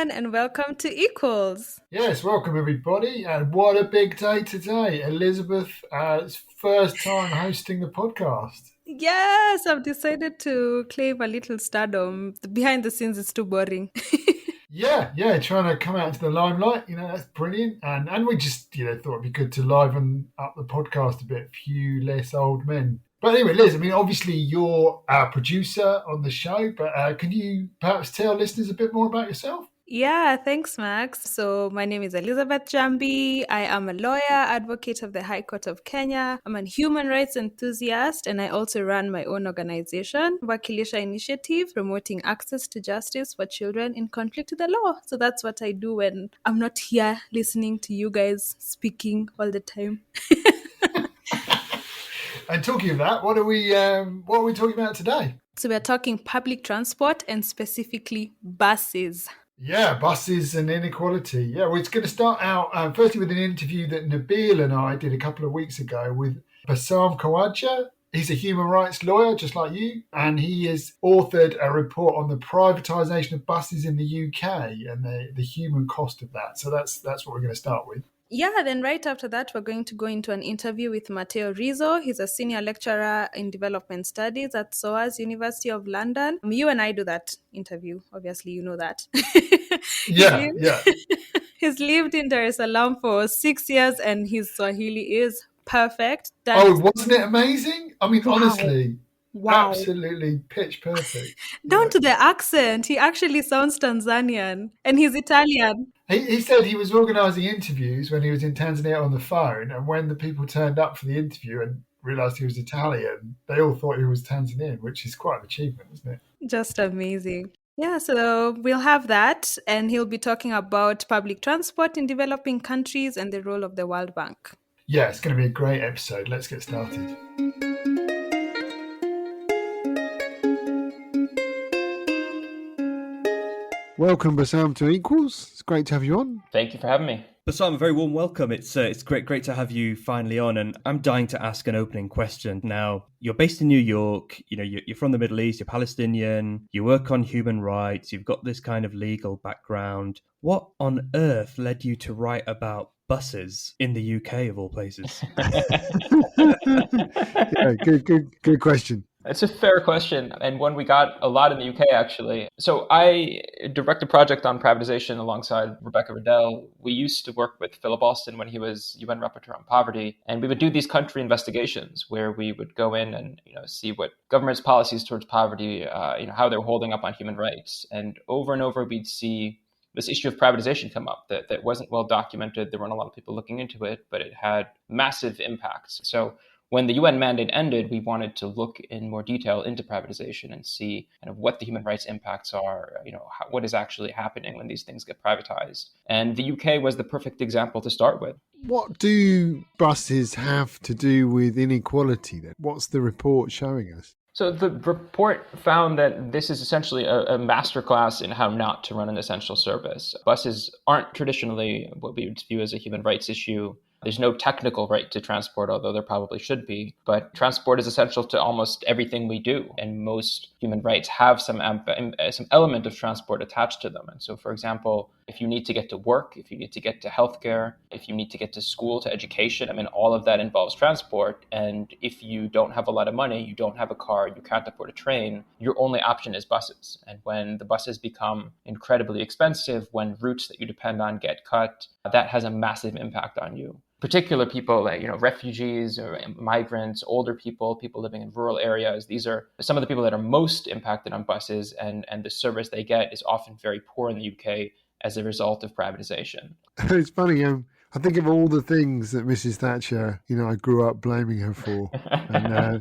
everyone, and welcome to Equals. Yes, welcome everybody. And what a big day today. Elizabeth's first time hosting the podcast. Yes, I've decided to claim a little stardom. The behind the scenes is too boring. Yeah, trying to come out into the limelight, that's brilliant. And we just, thought it'd be good to liven up the podcast a bit, few less old men. But anyway, Liz, obviously you're our producer on the show, but can you perhaps tell listeners a bit more about yourself? Yeah, thanks, Max. So, my name is Elizabeth Jambi. I am a lawyer, advocate of the High Court of Kenya. I'm a human rights enthusiast, and I also run my own organization, Wakilisha Initiative, promoting access to justice for children in conflict with the law. So, that's what I do when I'm not here listening to you guys speaking all the time. And talking of that, what are we talking about today? So, we're talking public transport and specifically buses. Yeah, buses and inequality. Yeah, well, it's going to start out firstly with an interview that Nabil and I did a couple of weeks ago with Bassam Khawaja. He's a human rights lawyer, just like you, and he has authored a report on the privatization of buses in the UK and the human cost of that. So that's what we're going to start with. Yeah, then right after that, we're going to go into an interview with Matteo Rizzo. He's a senior lecturer in development studies at SOAS, University of London. You and I do that interview. Obviously, you know that. Yeah. He's lived in Dar es Salaam for 6 years and his Swahili is perfect. Wasn't it amazing? Wow. Honestly, wow. Absolutely pitch perfect. Down to the accent. He actually sounds Tanzanian and he's Italian. He said he was organising interviews when he was in Tanzania on the phone, and when the people turned up for the interview and realised he was Italian, they all thought he was Tanzanian, which is quite an achievement, isn't it? Just amazing. Yeah, so we'll have that, and he'll be talking about public transport in developing countries and the role of the World Bank. Yeah, it's going to be a great episode. Let's get started. Welcome, Bassam, to Equals. It's great to have you on. Thank you for having me. Bassam, a very warm welcome. It's great to have you finally on, and I'm dying to ask an opening question. Now, you're based in New York. You're from the Middle East. You're Palestinian. You work on human rights. You've got this kind of legal background. What on earth led you to write about buses in the UK, of all places? Yeah, good question. It's a fair question, and one we got a lot in the UK, actually. So I direct a project on privatization alongside Rebecca Riddell. We used to work with Philip Alston when he was UN Rapporteur on Poverty, and we would do these country investigations where we would go in and see what government's policies towards poverty, how they're holding up on human rights. And over, we'd see this issue of privatization come up that wasn't well documented. There weren't a lot of people looking into it, but it had massive impacts. So when the UN mandate ended, we wanted to look in more detail into privatization and see kind of what the human rights impacts are, what is actually happening when these things get privatized. And the UK was the perfect example to start with. What do buses have to do with inequality then? What's the report showing us? So the report found that this is essentially a masterclass in how not to run an essential service. Buses aren't traditionally what we would view as a human rights issue. There's no technical right to transport, although there probably should be. But transport is essential to almost everything we do. And most human rights have some element of transport attached to them. And so, for example, if you need to get to work, if you need to get to healthcare, if you need to get to school, to education, all of that involves transport. And if you don't have a lot of money, you don't have a car, you can't afford a train, your only option is buses. And when the buses become incredibly expensive, when routes that you depend on get cut, that has a massive impact on you. Particular people like, refugees or migrants, older people living in rural areas. These are some of the people that are most impacted on buses, and the service they get is often very poor in the UK as a result of privatization. It's funny, I think of all the things that Mrs. Thatcher, I grew up blaming her for. And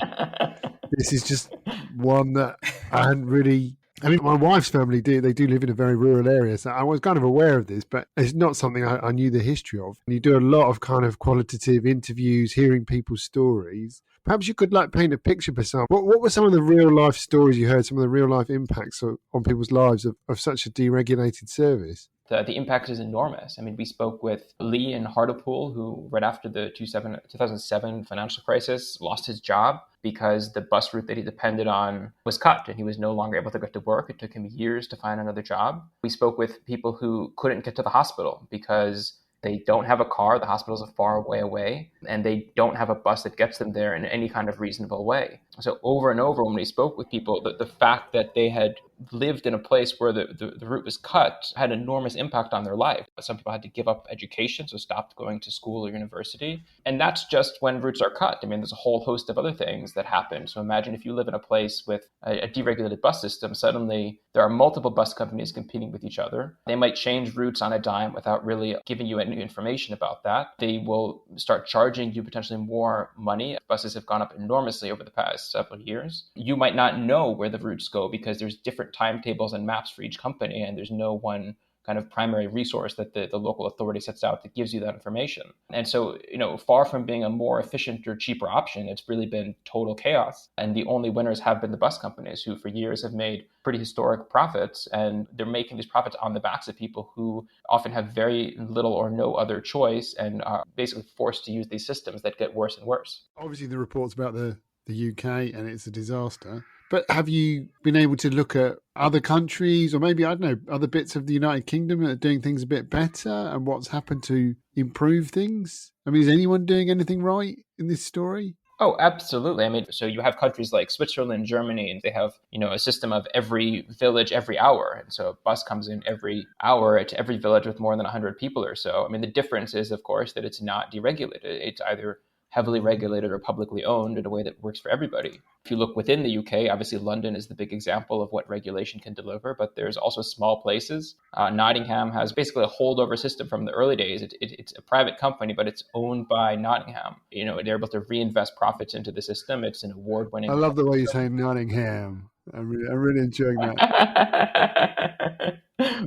this is just one that I hadn't really... my wife's family they do live in a very rural area, so I was kind of aware of this, but it's not something I knew the history of. And you do a lot of kind of qualitative interviews, hearing people's stories. Perhaps you could paint a picture for some. What were some of the real life stories you heard, some of the real life impacts on people's lives of such a deregulated service? the impact is enormous. I mean, we spoke with Lee in Hartlepool, who right after the 2007 financial crisis lost his job because the bus route that he depended on was cut and he was no longer able to get to work. It took him years to find another job. We spoke with people who couldn't get to the hospital because they don't have a car, the hospital's a far way away, and they don't have a bus that gets them there in any kind of reasonable way. So over and over when we spoke with people, the fact that they had lived in a place where the route was cut had enormous impact on their life. Some people had to give up education, so stopped going to school or university. And that's just when routes are cut. I mean, there's a whole host of other things that happen. So imagine if you live in a place with a deregulated bus system, suddenly there are multiple bus companies competing with each other. They might change routes on a dime without really giving you any information about that. They will start charging you potentially more money. Buses have gone up enormously over the past several years. You might not know where the routes go because there's different timetables and maps for each company, and there's no one kind of primary resource that the local authority sets out that gives you that information. And so, far from being a more efficient or cheaper option, it's really been total chaos. And the only winners have been the bus companies, who for years have made pretty historic profits. And they're making these profits on the backs of people who often have very little or no other choice and are basically forced to use these systems that get worse and worse. Obviously, the reports about the UK, and it's a disaster. But have you been able to look at other countries, or maybe, I don't know, other bits of the United Kingdom that are doing things a bit better, and what's happened to improve things? I mean, is anyone doing anything right in this story? Oh, absolutely. I mean, so you have countries like Switzerland, Germany, and they have, a system of every village every hour. And so a bus comes in every hour to every village with more than 100 people or so. I mean, the difference is, of course, that it's not deregulated. It's either heavily regulated or publicly owned in a way that works for everybody. If you look within the UK, obviously London is the big example of what regulation can deliver, but there's also small places. Nottingham has basically a holdover system from the early days. It's a private company, but it's owned by Nottingham. They're able to reinvest profits into the system. It's an award-winning. I love the way you say Nottingham. I'm really enjoying that.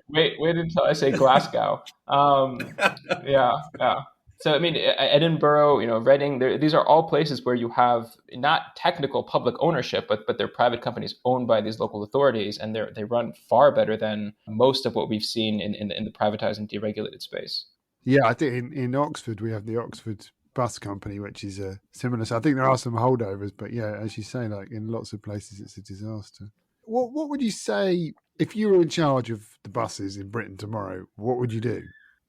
Wait until I say Glasgow. Yeah. So, I mean, Edinburgh, Reading, these are all places where you have not technical public ownership, but they're private companies owned by these local authorities, and they run far better than most of what we've seen in the privatized and deregulated space. Yeah, I think in Oxford, we have the Oxford Bus Company, which is similar. So I think there are some holdovers, but yeah, as you say, like in lots of places, it's a disaster. What would you say if you were in charge of the buses in Britain tomorrow? What would you do?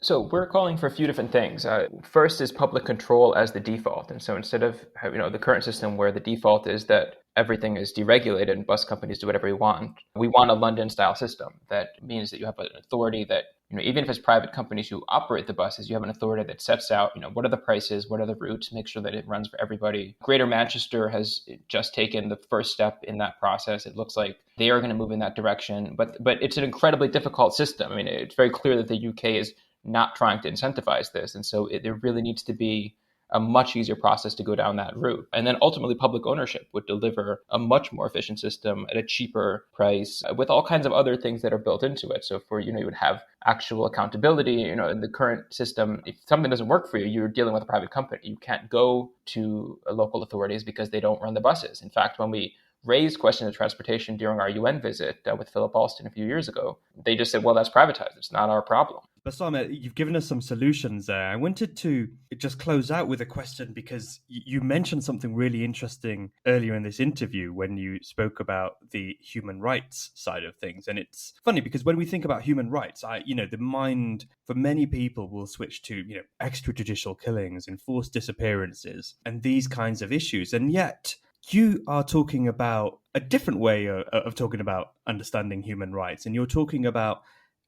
So we're calling for a few different things. First is public control as the default. And so instead of the current system where the default is that everything is deregulated and bus companies do whatever they want, we want a London-style system. That means that you have an authority that, even if it's private companies who operate the buses, you have an authority that sets out, what are the prices, what are the routes, make sure that it runs for everybody. Greater Manchester has just taken the first step in that process. It looks like they are going to move in that direction, but it's an incredibly difficult system. I mean, it's very clear that the UK is not trying to incentivize this. And so there really needs to be a much easier process to go down that route. And then ultimately public ownership would deliver a much more efficient system at a cheaper price with all kinds of other things that are built into it. So you would have actual accountability, in the current system. If something doesn't work for you, you're dealing with a private company. You can't go to local authorities because they don't run the buses. In fact, when we raised questions of transportation during our UN visit with Philip Alston a few years ago, they just said, well, that's privatized. It's not our problem. Bassam, you've given us some solutions there. I wanted to just close out with a question because you mentioned something really interesting earlier in this interview when you spoke about the human rights side of things. And it's funny because when we think about human rights, the mind for many people will switch to, extrajudicial killings, enforced disappearances, and these kinds of issues. And yet you are talking about a different way of talking about understanding human rights, and you're talking about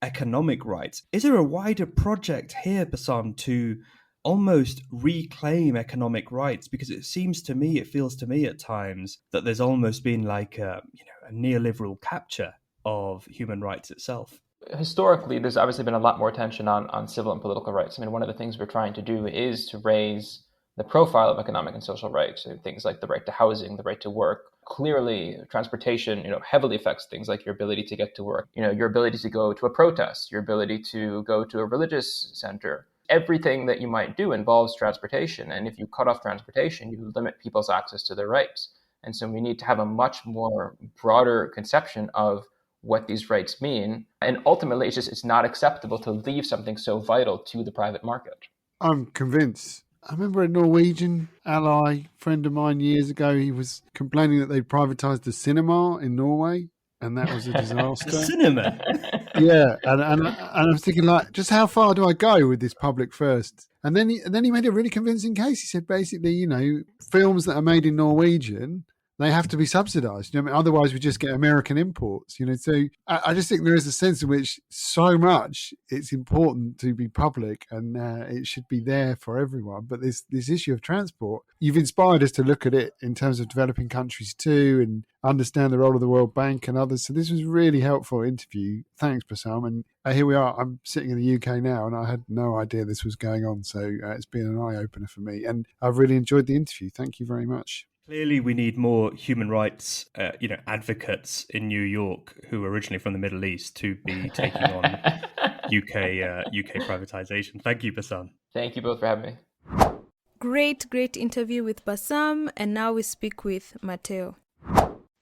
economic rights. Is there a wider project here, Bassam, to almost reclaim economic rights? Because it feels to me at times that there's almost been like a neoliberal capture of human rights itself. Historically, there's obviously been a lot more attention on civil and political rights. I mean, one of the things we're trying to do is to raise the profile of economic and social rights, things like the right to housing, the right to work. Clearly, transportation, heavily affects things like your ability to get to work, your ability to go to a protest, your ability to go to a religious center. Everything that you might do involves transportation. And if you cut off transportation, you limit people's access to their rights. And so we need to have a much more broader conception of what these rights mean. And ultimately, it's not acceptable to leave something so vital to the private market. I'm convinced. I remember a Norwegian ally friend of mine years ago, he was complaining that they'd privatised the cinema in Norway, and that was a The disaster. cinema. Yeah, and I was thinking, like, just how far do I go with this public first? And then he made a really convincing case. He said basically, films that are made in Norwegian, they have to be subsidised. Otherwise we just get American imports. So I just think there is a sense in which so much it's important to be public, and it should be there for everyone. But this issue of transport, you've inspired us to look at it in terms of developing countries too, and understand the role of the World Bank and others. So this was a really helpful interview. Thanks, Bassam. And here we are. I'm sitting in the UK now, and I had no idea this was going on. So it's been an eye-opener for me. And I've really enjoyed the interview. Thank you very much. Clearly, we need more human rights, advocates in New York who are originally from the Middle East to be taking on UK privatization. Thank you, Bassam. Thank you both for having me. Great interview with Bassam, and now we speak with Matteo.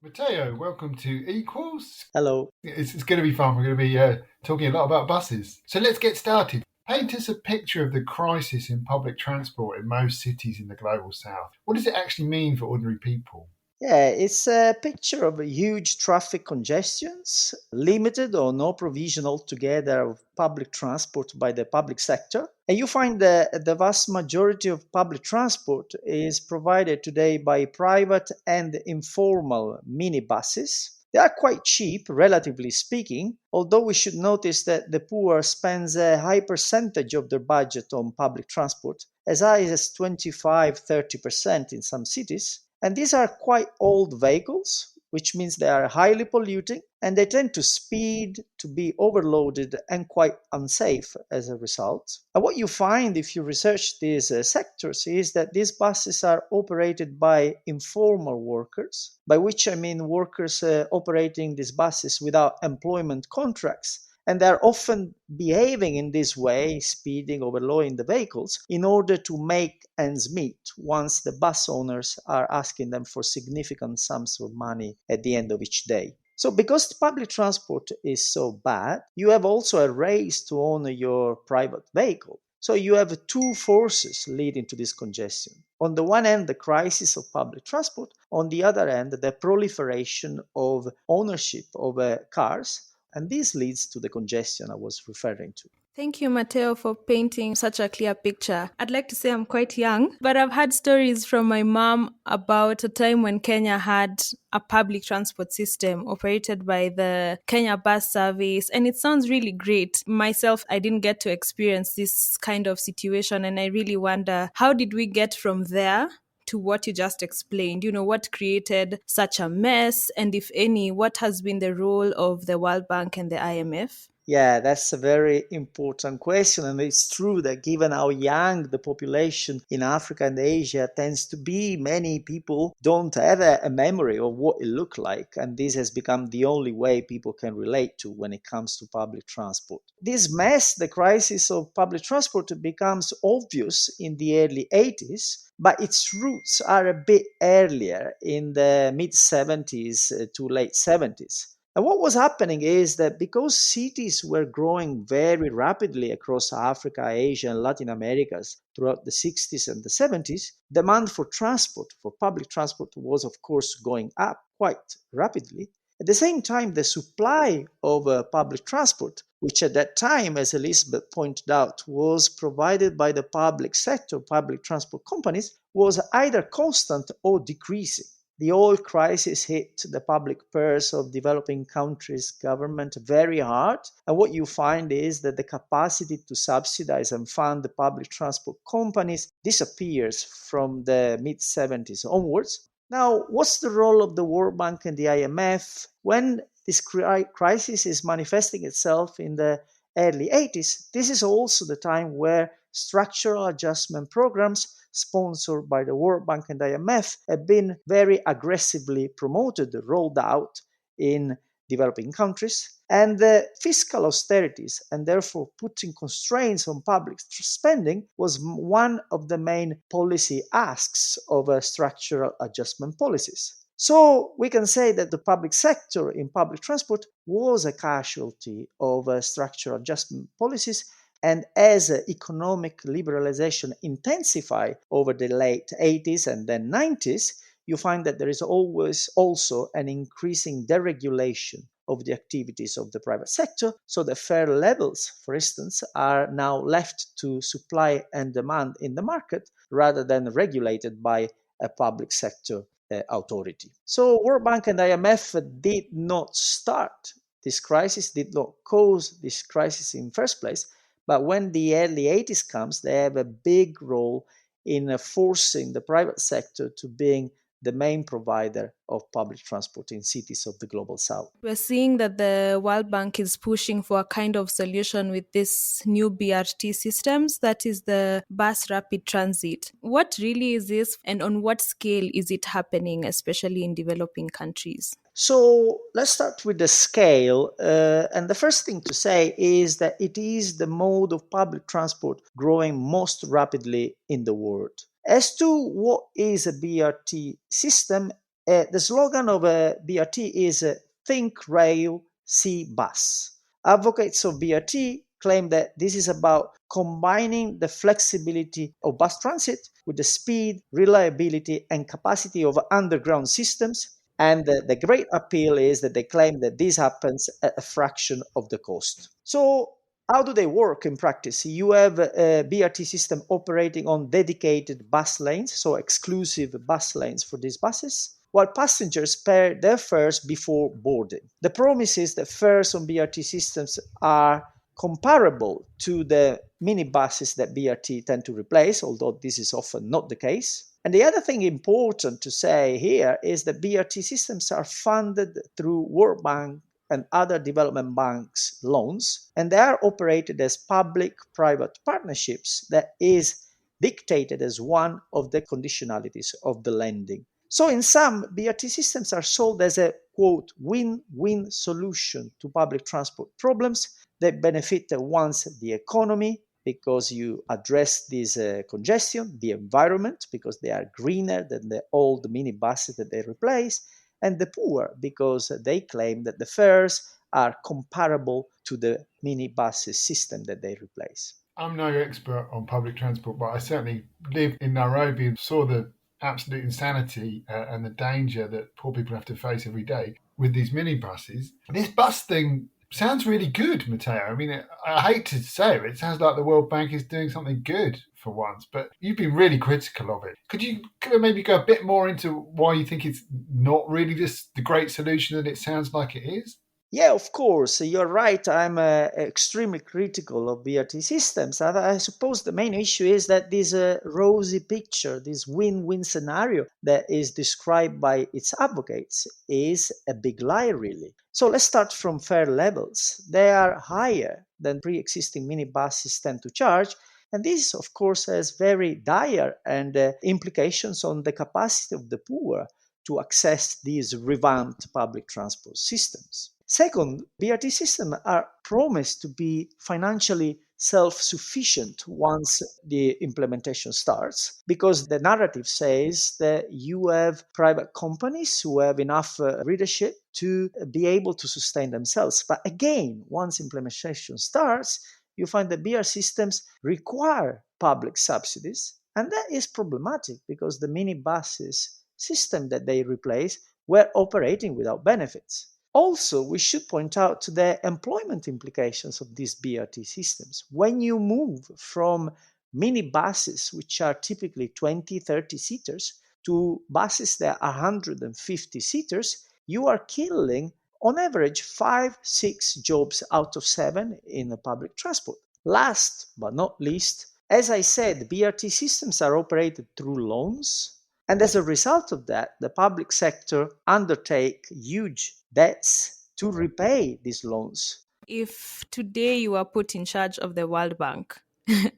Matteo, welcome to Equals. Hello. It's going to be fun. We're going to be talking a lot about buses. So let's get started. Paint us a picture of the crisis in public transport in most cities in the global south. What does it actually mean for ordinary people? Yeah, it's a picture of huge traffic congestions, limited or no provision altogether of public transport by the public sector. And you find that the vast majority of public transport is provided today by private and informal minibuses. They are quite cheap, relatively speaking, although we should notice that the poor spends a high percentage of their budget on public transport, as high as 25-30% in some cities. And these are quite old vehicles, which means they are highly polluting, and they tend to speed, to be overloaded, and quite unsafe as a result. And what you find if you research these sectors is that these buses are operated by informal workers, by which I mean workers operating these buses without employment contracts. And they're often behaving in this way, speeding, overloading the vehicles, in order to make ends meet once the bus owners are asking them for significant sums of money at the end of each day. So because the public transport is so bad, you have also a race to own your private vehicle. So you have two forces leading to this congestion. On the one hand, the crisis of public transport. On the other hand, the proliferation of ownership of cars. And this leads to the congestion I was referring to. Thank you, Matteo, for painting such a clear picture. I'd like to say I'm quite young, but I've had stories from my mom about a time when Kenya had a public transport system operated by the Kenya Bus Service, and it sounds really great. Myself, I didn't get to experience this kind of situation, and I really wonder, how did we get from there to what you just explained? What created such a mess? And if any, what has been the role of the World Bank and the IMF? Yeah, that's a very important question. And it's true that given how young the population in Africa and Asia tends to be, many people don't have a memory of what it looked like. And this has become the only way people can relate to when it comes to public transport. This mess, the crisis of public transport, becomes obvious in the early 80s. But its roots are a bit earlier, in the mid-70s to late 70s. And what was happening is that because cities were growing very rapidly across Africa, Asia, and Latin America throughout the 60s and the 70s, demand for transport, for public transport, was of course going up quite rapidly. At the same time, the supply of public transport, which at that time, as Elizabeth pointed out, was provided by the public sector, public transport companies, was either constant or decreasing. The oil crisis hit the public purse of developing countries' government very hard. And what you find is that the capacity to subsidize and fund the public transport companies disappears from the mid-70s onwards. Now, what's the role of the World Bank and the IMF? When this crisis is manifesting itself in the early 80s, this is also the time where structural adjustment programs sponsored by the World Bank and IMF have been very aggressively promoted, rolled out in developing countries. And the fiscal austerities, and therefore putting constraints on public spending, was one of the main policy asks of structural adjustment policies. So we can say that the public sector in public transport was a casualty of structural adjustment policies. And as economic liberalization intensified over the late 80s and then 90s, you find that there is always also an increasing deregulation of the activities of the private sector, so the fare levels, for instance, are now left to supply and demand in the market rather than regulated by a public sector authority. So World Bank and IMF did not start this crisis, did not cause this crisis in first place, but when the early 80s comes, they have a big role in forcing the private sector to being the main provider of public transport in cities of the global south. We're seeing that the World Bank is pushing for a kind of solution with this new BRT systems, that is the bus rapid transit. What really is this, and on what scale is it happening, especially in developing countries? So let's start with the scale. And the first thing to say is that it is the mode of public transport growing most rapidly in the world. As to what is a BRT system, the slogan of a BRT is Think Rail, See Bus. Advocates of BRT claim that this is about combining the flexibility of bus transit with the speed, reliability, and capacity of underground systems. And the great appeal is that they claim that this happens at a fraction of the cost. So, how do they work in practice? You have a BRT system operating on dedicated bus lanes, so exclusive bus lanes for these buses, while passengers pay their fares before boarding. The promise is that fares on BRT systems are comparable to the minibuses that BRT tend to replace, although this is often not the case. And the other thing important to say here is that BRT systems are funded through World Bank and other development banks loans, and they are operated as public-private partnerships that is dictated as one of the conditionalities of the lending. So in sum, BRT systems are sold as a, quote, win-win solution to public transport problems that benefit once the economy, because you address this congestion, the environment, because they are greener than the old minibuses that they replace, and the poor, because they claim that the fares are comparable to the minibus system that they replace. I'm no expert on public transport, but I certainly lived in Nairobi and saw the absolute insanity and the danger that poor people have to face every day with these minibuses. This bus thing sounds really good, Matteo. I mean, I hate to say it sounds like the World Bank is doing something good for once, but you've been really critical of it. Could you maybe go a bit more into why you think it's not really the great solution that it sounds like it is? Yeah, of course, you're right. I'm extremely critical of BRT systems. I suppose the main issue is that this rosy picture, this win-win scenario that is described by its advocates is a big lie, really. So let's start from fare levels. They are higher than pre-existing minibuses tend to charge, and this, of course, has very dire and implications on the capacity of the poor to access these revamped public transport systems. Second, BRT systems are promised to be financially self-sufficient once the implementation starts, because the narrative says that you have private companies who have enough readership to be able to sustain themselves. But again, once implementation starts, you find that BR systems require public subsidies, and that is problematic because the minibuses system that they replace were operating without benefits. Also, we should point out the employment implications of these BRT systems. When you move from minibuses, which are typically 20, 30 seaters, to buses that are 150 seaters, you are killing, on average, 5, 6 jobs out of 7 in the public transport. Last but not least, as I said, BRT systems are operated through loans. And as a result of that, the public sector undertake huge debts to repay these loans. If today you are put in charge of the World Bank,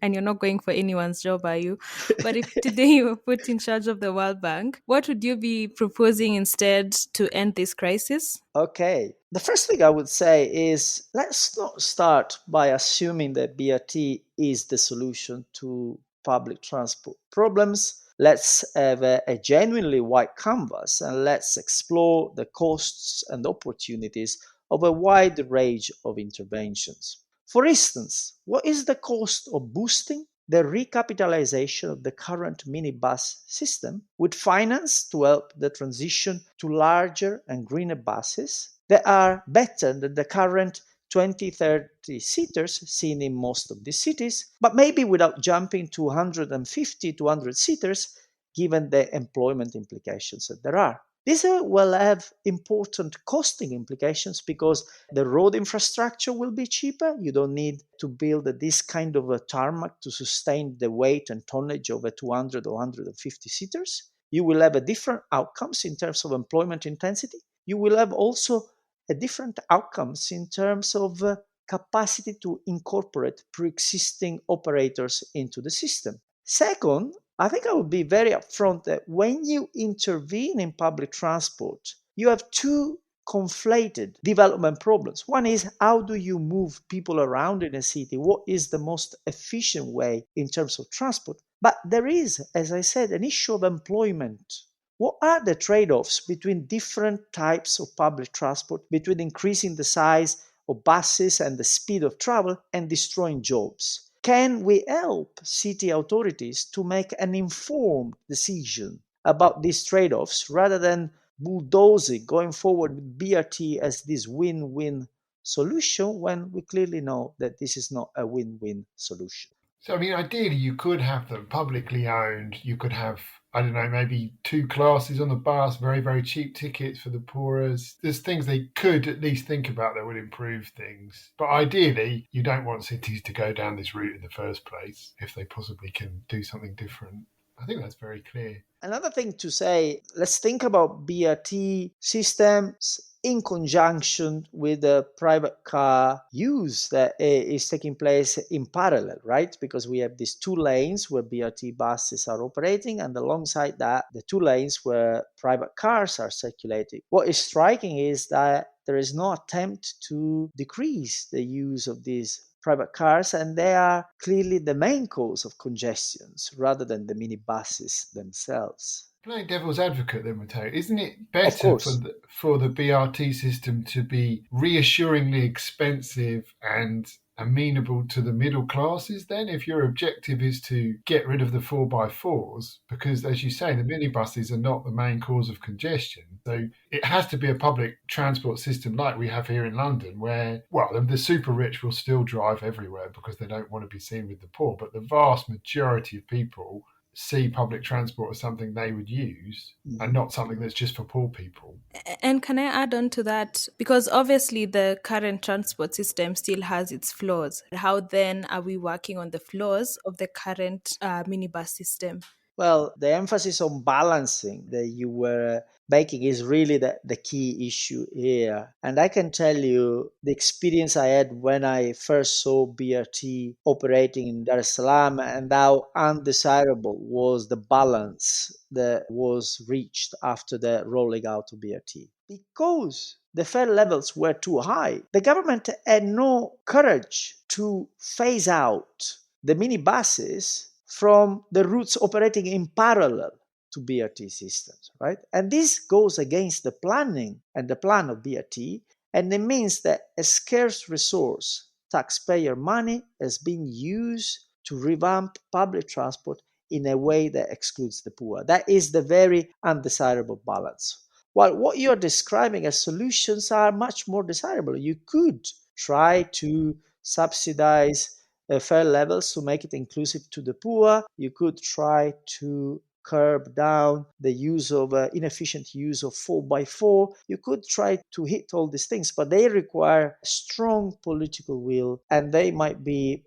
and you're not going for anyone's job, are you? But if today you were put in charge of the World Bank, what would you be proposing instead to end this crisis? Okay. The first thing I would say is let's not start by assuming that BRT is the solution to public transport problems. Let's have a genuinely wide canvas and let's explore the costs and opportunities of a wide range of interventions. For instance, what is the cost of boosting the recapitalization of the current minibus system with finance to help the transition to larger and greener buses that are better than the current 20, 30 seaters seen in most of these cities, but maybe without jumping to 150 to 100 seaters given the employment implications that there are. This will have important costing implications because the road infrastructure will be cheaper. You don't need to build this kind of a tarmac to sustain the weight and tonnage of a 200 or 150 seaters. You will have a different outcomes in terms of employment intensity. You will have also a different outcomes in terms of capacity to incorporate pre-existing operators into the system. Second, I think I would be very upfront that when you intervene in public transport, you have two conflated development problems. One is how do you move people around in a city? What is the most efficient way in terms of transport? But there is, as I said, an issue of employment. What are the trade-offs between different types of public transport, between increasing the size of buses and the speed of travel and destroying jobs? Can we help city authorities to make an informed decision about these trade-offs rather than bulldozing, going forward with BRT as this win-win solution when we clearly know that this is not a win-win solution? So, I mean, ideally, you could have them publicly owned. You could have, I don't know, maybe two classes on the bus, very, very cheap tickets for the poorest. There's things they could at least think about that would improve things. But ideally, you don't want cities to go down this route in the first place if they possibly can do something different. I think that's very clear. Another thing to say, let's think about BRT systems in conjunction with the private car use that is taking place in parallel, right? Because we have these two lanes where BRT buses are operating, and alongside that, the two lanes where private cars are circulating. What is striking is that there is no attempt to decrease the use of these private cars, and they are clearly the main cause of congestions rather than the minibuses themselves. Playing devil's advocate then, Matteo, isn't it Of better course. for the BRT system to be reassuringly expensive and amenable to the middle classes then, if your objective is to get rid of the 4x4s? Because, as you say, the minibuses are not the main cause of congestion. So it has to be a public transport system like we have here in London where, well, the super rich will still drive everywhere because they don't want to be seen with the poor. But the vast majority of people see public transport as something they would use and not something that's just for poor people. And can I add on to that? Because obviously the current transport system still has its flaws. How then are we working on the flaws of the current minibus system? Well, the emphasis on balancing that you were making is really the key issue here. And I can tell you the experience I had when I first saw BRT operating in Dar es Salaam and how undesirable was the balance that was reached after the rolling out of BRT. Because the fare levels were too high, the government had no courage to phase out the minibuses from the routes operating in parallel to BRT systems, right? And this goes against the planning and the plan of BRT, and it means that a scarce resource, taxpayer money, has been used to revamp public transport in a way that excludes the poor. That is the very undesirable balance. While what you're describing as solutions are much more desirable. You could try to subsidize fare levels to make it inclusive to the poor. You could try to curb down the use of inefficient use of 4x4. You could try to hit all these things, but they require strong political will and they might be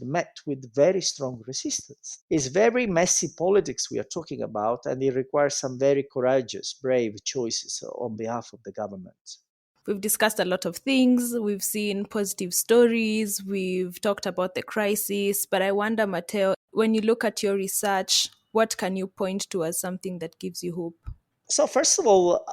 met with very strong resistance. It's very messy politics we are talking about, and it requires some very courageous, brave choices on behalf of the government. We've discussed a lot of things. We've seen positive stories. We've talked about the crisis. But I wonder, Matteo, when you look at your research, what can you point to as something that gives you hope? So, first of all,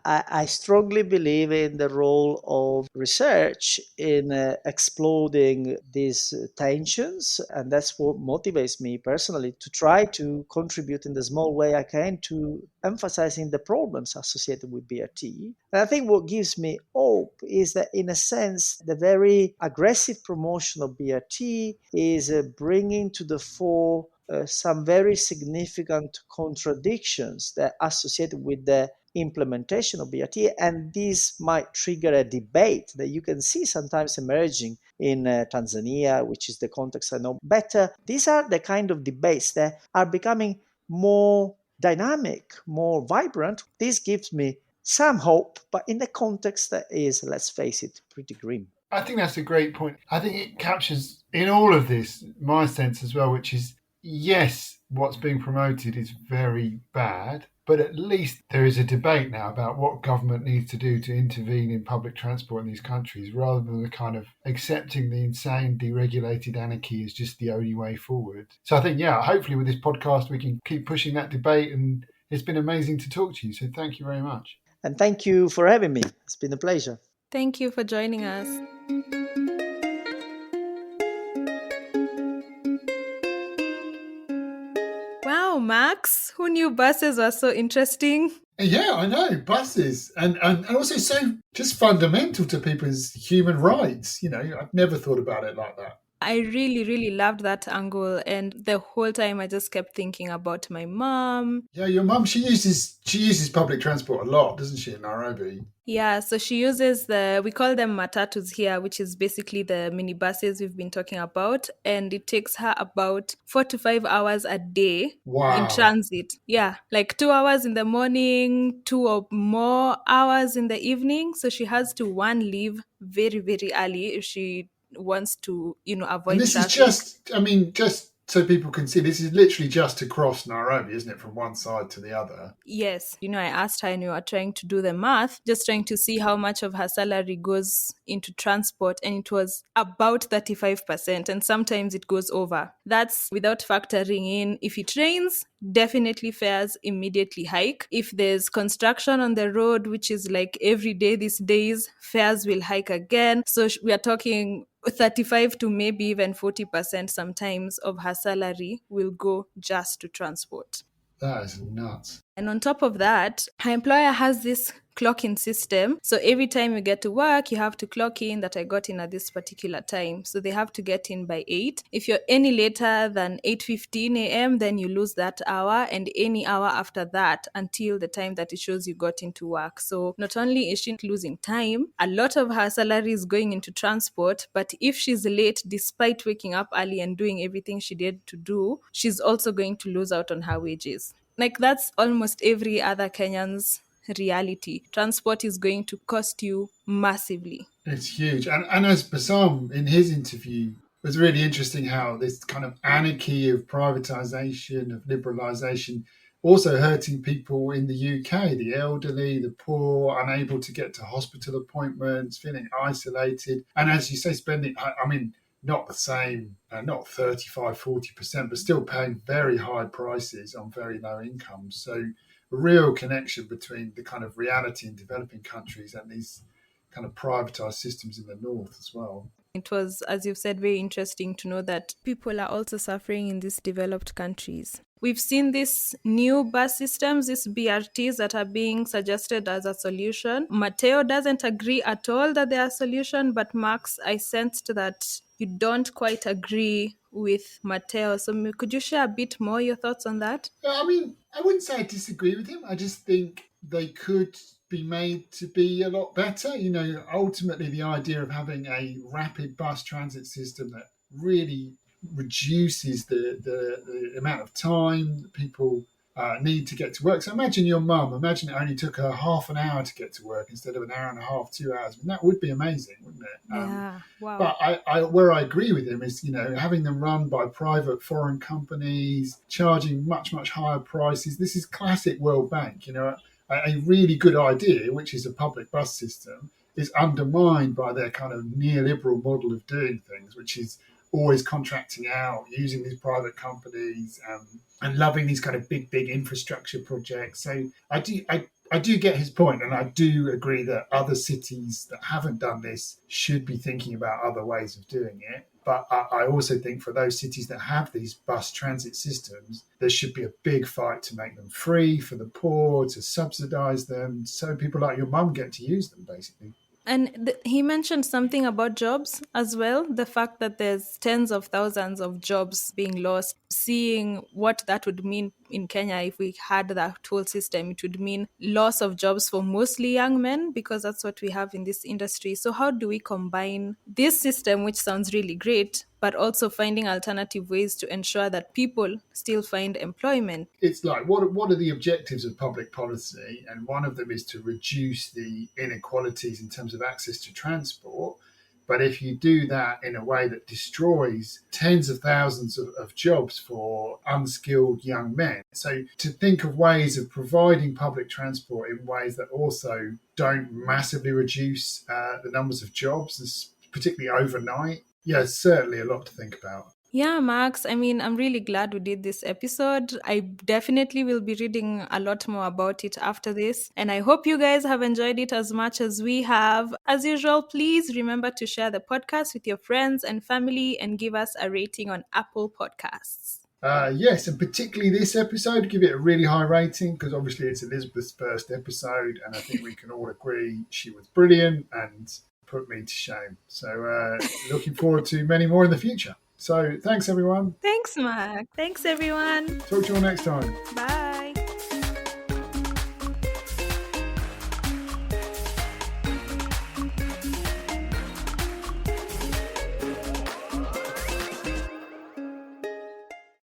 I strongly believe in the role of research in exploding these tensions. And that's what motivates me personally to try to contribute in the small way I can to emphasizing the problems associated with BRT. And I think what gives me hope is that, in a sense, the very aggressive promotion of BRT is bringing to the fore some very significant contradictions that are associated with the implementation of BRT, and this might trigger a debate that you can see sometimes emerging in Tanzania, which is the context I know better. These are the kind of debates that are becoming more dynamic, more vibrant. This gives me some hope, but in the context that is, let's face it, pretty grim. I think that's a great point. I think it captures in all of this my sense as well, which is yes, what's being promoted is very bad, but at least there is a debate now about what government needs to do to intervene in public transport in these countries, rather than the kind of accepting the insane deregulated anarchy as just the only way forward. So I think, yeah, hopefully with this podcast we can keep pushing that debate, and it's been amazing to talk to you. So thank you very much. And thank you for having me. It's been a pleasure. Thank you for joining us. Wow, Max, who knew buses were so interesting? Yeah, I know, buses. And also so just fundamental to people's human rights. You know, I've never thought about it like that. I really, really loved that angle. And the whole time I just kept thinking about my mom. Yeah, your mum, she uses public transport a lot, doesn't she, in Nairobi? Yeah, so she uses we call them matatus here, which is basically the minibuses we've been talking about. And it takes her about 4 to 5 hours a day in transit. Yeah, like 2 hours in the morning, 2 or more hours in the evening. So she has to, one, leave very, very early if she wants to, avoid And this traffic. is just so people can see, this is literally just to cross Nairobi, isn't it, from one side to the other? Yes. I asked her and we were trying to do the math, just trying to see how much of her salary goes into transport. And it was about 35%. And sometimes it goes over. That's without factoring in if it rains, definitely fares immediately hike. If there's construction on the road, which is like every day these days, fares will hike again. So we are talking 35 to maybe even 40% sometimes of her salary will go just to transport. That is nuts. And on top of that, her employer has this clock-in system. So every time you get to work, you have to clock in that I got in at this particular time. So they have to get in by 8. If you're any later than 8:15 a.m., then you lose that hour, and any hour after that until the time that it shows you got into work. So not only is she losing time, a lot of her salary is going into transport, but if she's late, despite waking up early and doing everything she did to do, she's also going to lose out on her wages. Like, that's almost every other Kenyan's reality. Transport is going to cost you massively. It's huge. And as Bassam, in his interview, it was really interesting how this kind of anarchy of privatization, of liberalization, also hurting people in the UK, the elderly, the poor, unable to get to hospital appointments, feeling isolated. And as you say, spending, I mean, not the same, not 35, 40%, but still paying very high prices on very low incomes. So a real connection between the kind of reality in developing countries and these kind of privatized systems in the north as well. It was, as you've said, very interesting to know that people are also suffering in these developed countries. We've seen these new bus systems, these BRTs that are being suggested as a solution. Matteo doesn't agree at all that they are a solution, but Max, I sensed that you don't quite agree with Matteo. So could you share a bit more your thoughts on that? I mean, I wouldn't say I disagree with him. I just think they could be made to be a lot better. You know, ultimately the idea of having a rapid bus transit system that really reduces the amount of time that people need to get to work. So imagine your mum. Imagine it only took her half an hour to get to work instead of an hour and a half, 2 hours. I mean, that would be amazing, wouldn't it? Yeah, wow. But where I agree with him is, you know, having them run by private foreign companies, charging much, much higher prices. This is classic World Bank. You know, a really good idea, which is a public bus system, is undermined by their kind of neoliberal model of doing things, which is always contracting out, using these private companies, and loving these kind of big infrastructure projects. So I do get his point, and I do agree that other cities that haven't done this should be thinking about other ways of doing it. But I also think for those cities that have these bus transit systems, there should be a big fight to make them free for the poor, to subsidize them, so people like your mum get to use them, basically. And he mentioned something about jobs as well, the fact that there's tens of thousands of jobs being lost. Seeing what that would mean in Kenya if we had that whole system, it would mean loss of jobs for mostly young men, because that's what we have in this industry. So how do we combine this system, which sounds really great, but also finding alternative ways to ensure that people still find employment? It's like, what are the objectives of public policy? And one of them is to reduce the inequalities in terms of access to transport. But if you do that in a way that destroys tens of thousands of jobs for unskilled young men, so to think of ways of providing public transport in ways that also don't massively reduce the numbers of jobs, particularly overnight, yeah, certainly a lot to think about. Yeah, Max. I mean, I'm really glad we did this episode. I definitely will be reading a lot more about it after this. And I hope you guys have enjoyed it as much as we have. As usual, please remember to share the podcast with your friends and family and give us a rating on Apple Podcasts. Yes, and particularly this episode, give it a really high rating, because obviously it's Elizabeth's first episode, and I think we can all agree she was brilliant and put me to shame. So looking forward to many more in the future. So thanks, everyone. Thanks, Max. Thanks, everyone. Talk to you all next time. Bye.